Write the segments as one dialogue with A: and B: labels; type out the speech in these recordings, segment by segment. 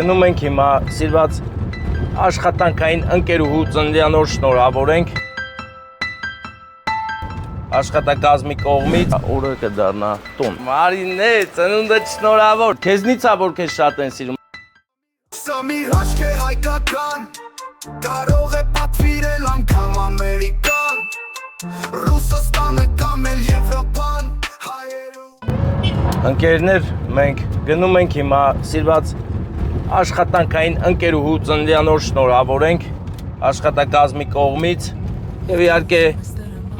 A: Գնում ենք հիմա սիրված աշխատանքային ընկերուհու ծննդյանոր շնորհավորենք աշխատակազմի կողմից օրը կդառնա տուն։ Մարինե, ծնունդդ շնորհավոր, քեզնից ա որ քեզ շատ են սիրում։
B: Սա մի հաշք է հայկական, կարող է պատվիրել անգամ ամերիկան, Ռուսաստանը կամ էլ Եվրոպան,
A: Ընկերներ, մենք գնում ենք հիմա սիրված աշխատանքային ընկերուհու ծննդյանոր շնորհավորենք աշխատակազմի կողմից եւ իհարկե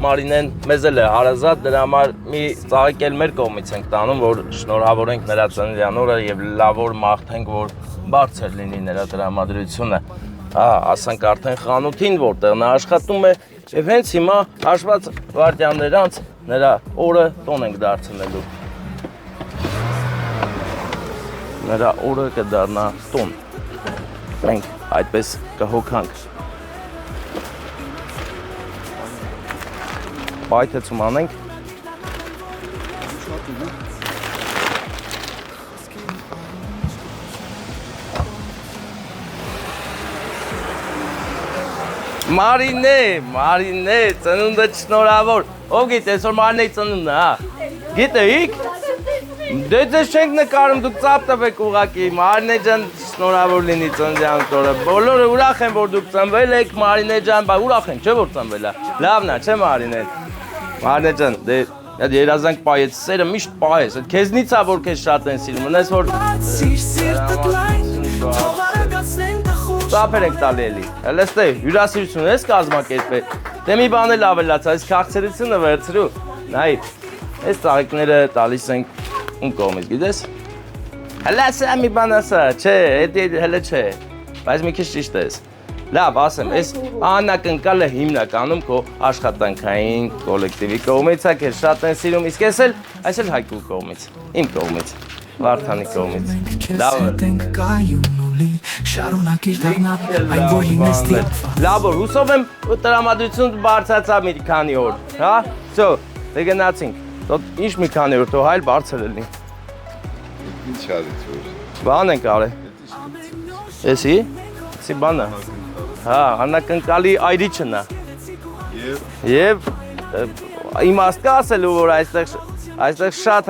A: Մարինեն մեզ էլ է հարազատ, դրա համար մի ծաղիկ էլ մեր կողմից ենք տանում, որ շնորհավորենք նրա ծննդյանորը եւ լավոր մաղթենք, որ բարձր լինի նրա տրամադրությունը։ Ասենք արդեն խանութին, որտեղ նա աշխատում է, եւ հենց հիմա հաշված վայրկյաններ անց նրա օրը տոն ենք դարձնելու։ Նրա օրը կդառնա տուն։ Մենք այդպես կհոգանք։ Բայթեցում անենք։ Մարինե, ծնունդդ շնորհավոր։ Ով գիտե, այսօր Մարինեի ծնունդն է, հա։ Գիտեիք։ Դե ձեզ չենք նկարում, դուք ծափ տվեք ուղակի, Մարինե ջան շնորհավոր լինի ծննդյան օրը, բոլորը ուրախ են, որ դուք ծնվել եք, Մարինե ջան, բա ուրախ են, չէ՞ որ ծնվել ա, լավն ա, չէ՞ Մարինեն, Մարինե ջան, դե երազանք պահեց, սերը միշտ պահես, քեզնից ա, որ քեզ շատ են սիրում, ունես որ ծափեր ենք տալի էլի, հելստե, հյուրասիրություն ես կազմակերպել, դե մի բան էլ ավելացա, այս քաղցրությունը վերցրու, նայի, այս ծաղիկները տալիս ենք ում կողմից, գիտես? Հələ ասա մի բան ասա, չէ, հələ չէ, բայց մի քիչ ճիշտ ես։ Լավ, ասեմ, այս անակնկալը հիմնականում քո աշխատանքային կոլեկտիվի կողմից է, քեզ շատ են սիրում, իսկ այս էլ Հայկու կողմից, իմ կողմից, Վարդանի կողմից։ Լավ, հուսով եմ տրամադրություն բարձրացա մի քանի օր, հա? Սո, դե գնացինք։ Ինչ մի քանի օր, թող հայլ բարձր լինի։
C: Ինչ արից որ։
A: Բան ենք արել։ Էսի? Էսի բանը։ Հա, անակնկալի այրիչն է։ Եվ իմաստ կա ասելու, որ այստեղ շատ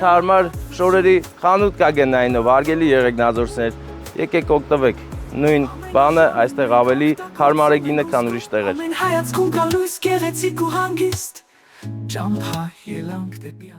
A: հարմար շորերի խանութ կա գնայինով, արգելի եղեք նազորսներ, եկեք օգտվեք, նույն բանը այստեղ ավելի հարմար է գինը, քան ուրիշ տեղեր։
B: Հայացքում գալույս գեղեցիկ ու հանգիստ Ճամփա ելանք դեպի